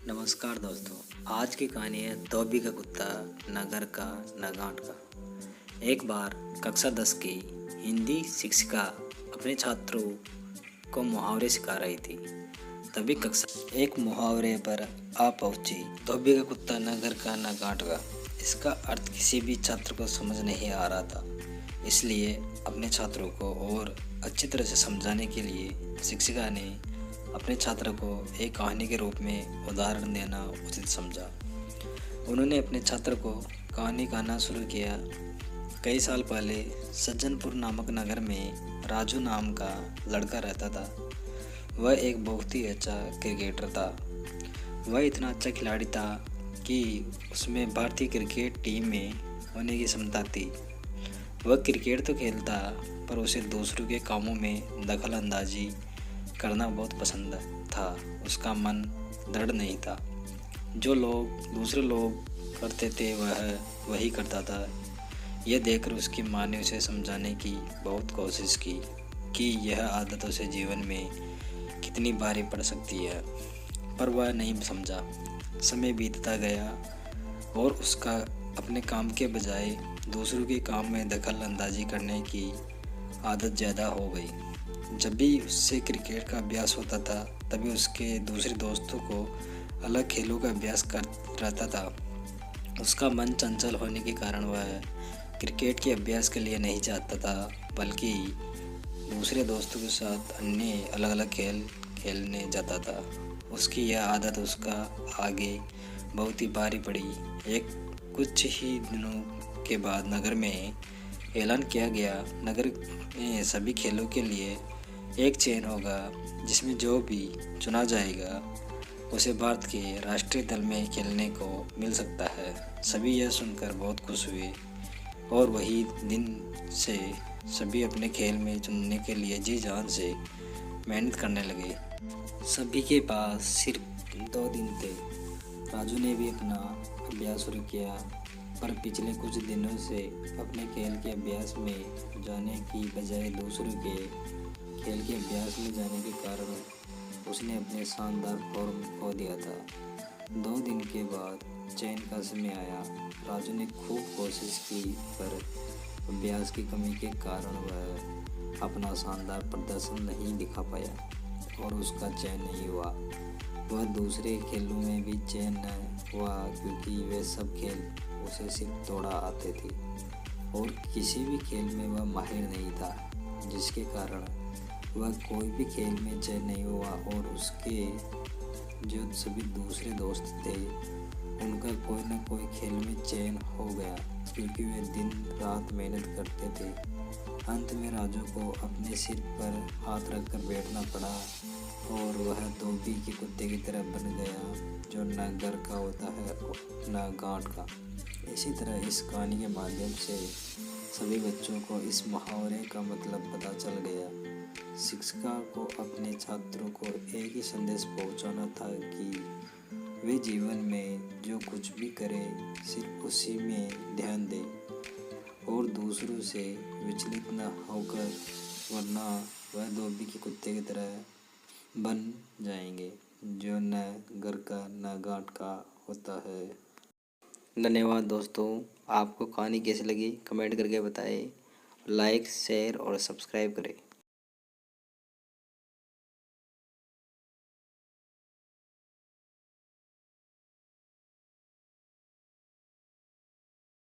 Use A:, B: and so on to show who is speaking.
A: नमस्कार दोस्तों। आज की कहानी है धोबी का कुत्ता न घर का न गांठ का। एक बार कक्षा 10 की हिंदी शिक्षिका अपने छात्रों को मुहावरे सिखा रही थी। तभी कक्षा एक मुहावरे पर आ पहुंची। धोबी का कुत्ता न घर का न गांठ का। इसका अर्थ किसी भी छात्र को समझ नहीं आ रहा था, इसलिए अपने छात्रों को और अच्छी तरह से समझाने के लिए शिक्षिका ने अपने छात्र को एक कहानी के रूप में उदाहरण देना उचित समझा। उन्होंने अपने छात्र को कहानी कहना शुरू किया। कई साल पहले सज्जनपुर नामक नगर में राजू नाम का लड़का रहता था। वह एक बहुत ही अच्छा क्रिकेटर था। वह इतना अच्छा खिलाड़ी था कि उसमें भारतीय क्रिकेट टीम में होने की क्षमता थी। वह क्रिकेट तो खेलता, पर उसे दूसरों के कामों में दखल अंदाजी करना बहुत पसंद था। उसका मन दृढ़ नहीं था। जो दूसरे लोग करते थे वह वही करता था। यह देखकर उसकी माँ ने उसे समझाने की बहुत कोशिश की कि यह आदत उसे जीवन में कितनी भारी पड़ सकती है, पर वह नहीं समझा। समय बीतता गया और उसका अपने काम के बजाय दूसरों के काम में दखल अंदाजी करने की आदत ज़्यादा हो गई। जब भी उससे क्रिकेट का अभ्यास होता था, तभी उसके दूसरे दोस्तों को अलग खेलों का अभ्यास कर रहता था। उसका मन चंचल होने के कारण वह क्रिकेट के अभ्यास के लिए नहीं जाता था, बल्कि दूसरे दोस्तों के साथ अन्य अलग अलग खेल खेलने जाता था। उसकी यह आदत उसका आगे बहुत ही भारी पड़ी। कुछ ही दिनों के बाद नगर में ऐलान किया गया, नगर में सभी खेलों के लिए एक चयन होगा, जिसमें जो भी चुना जाएगा उसे भारत के राष्ट्रीय दल में खेलने को मिल सकता है। सभी यह सुनकर बहुत खुश हुए और वही दिन से सभी अपने खेल में चुनने के लिए जी जान से मेहनत करने लगे। सभी के पास सिर्फ 2 दिन थे। राजू ने भी अपना अभ्यास शुरू किया, पर पिछले कुछ दिनों से अपने खेल के अभ्यास में जाने की बजाय दूसरों के खेल के अभ्यास में जाने के कारण उसने अपने शानदार फॉर्म खो दिया था। 2 दिन के बाद चयन का समय आया। राजू ने खूब कोशिश की, पर अभ्यास की कमी के कारण वह अपना शानदार प्रदर्शन नहीं दिखा पाया और उसका चयन नहीं हुआ। वह दूसरे खेलों में भी चयन न हुआ, क्योंकि वे सब खेल उसे सिर्फ थोड़ा आते थे और किसी भी खेल में वह माहिर नहीं था, जिसके कारण वह कोई भी खेल में चयन नहीं हुआ। और उसके जो सभी दूसरे दोस्त थे, उनका कोई ना कोई खेल में चयन हो गया, क्योंकि वे दिन रात मेहनत करते थे। अंत में राजू को अपने सिर पर हाथ रखकर बैठना पड़ा और वह धोबी के कुत्ते की तरह बन गया, जो न घर का होता है न गांठ का। इसी तरह इस कहानी के माध्यम से सभी बच्चों को इस मुहावरे का मतलब पता चल गया। शिक्षिका को अपने छात्रों को एक ही संदेश पहुंचाना था कि वे जीवन में जो कुछ भी करें, सिर्फ उसी में ध्यान दें और दूसरों से विचलित न होकर, वरना वह धोबी के कुत्ते की तरह बन जाएंगे, जो न घर का न गांठ का होता है। धन्यवाद दोस्तों। आपको कहानी कैसी लगी कमेंट करके बताएं। लाइक, शेयर और सब्सक्राइब करें।